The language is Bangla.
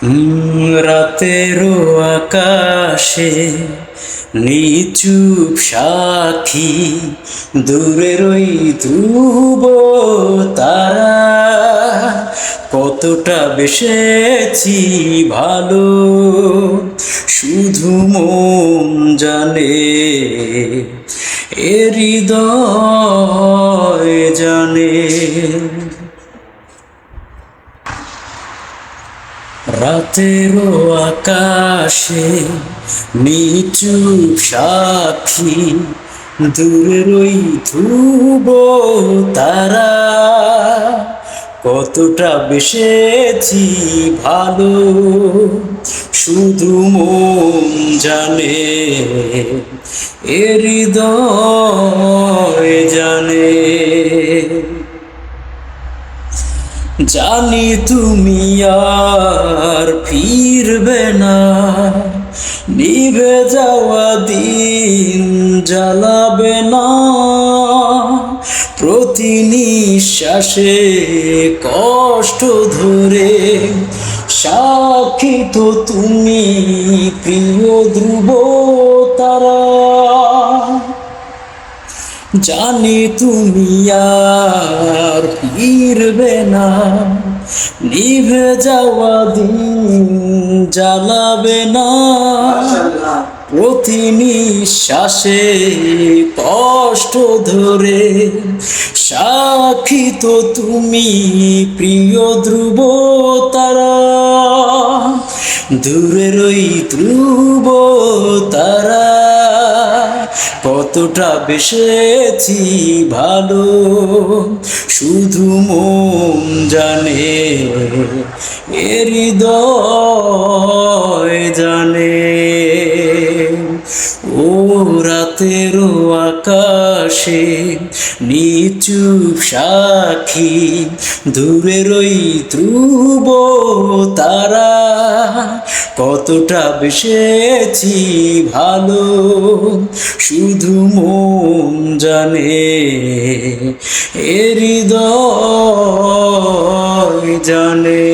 রাতেরও আকাশে নিচুপ সাক্ষী, দূরের ওই ধ্রুব তারা কতটা বেসেছি ভালো শুধু মন জানে, এ হৃদয় জানে। রাতেরও আকাশে নিচুপ সাক্ষী, দূরের ওই ধ্রুব তারা কতটা বেসেছি ভালো শুধু মন জানে, এ হৃদয় জানে। জানি তুমি আর ফিরবে না, নিভে যাওয়া দিন জ্বালাবে না, প্রতি নিঃশ্বাসে কষ্ট ধরে সাক্ষী তো তুমি প্রিয় ধ্রুব তারা। জানি তুমি আর ফিরবে না, নিভে যাওয়া দিন জ্বালাবে না, প্রতি নিঃশ্বাসে কষ্ট ধরে সাক্ষী তো তুমি প্রিয় ধ্রুব তারা। দূরের ওই ধ্রুব তারা কতটা বেসেছি ভালো শুধু মন জানে, এ হৃদয় জানে। ও রাতেরও আকাশে নিচুপ সাক্ষী, দূরের ওই ধ্রুব তারা কতটা বেসেছি ভালো শুধু মন জানে, এ হৃদয় জানে।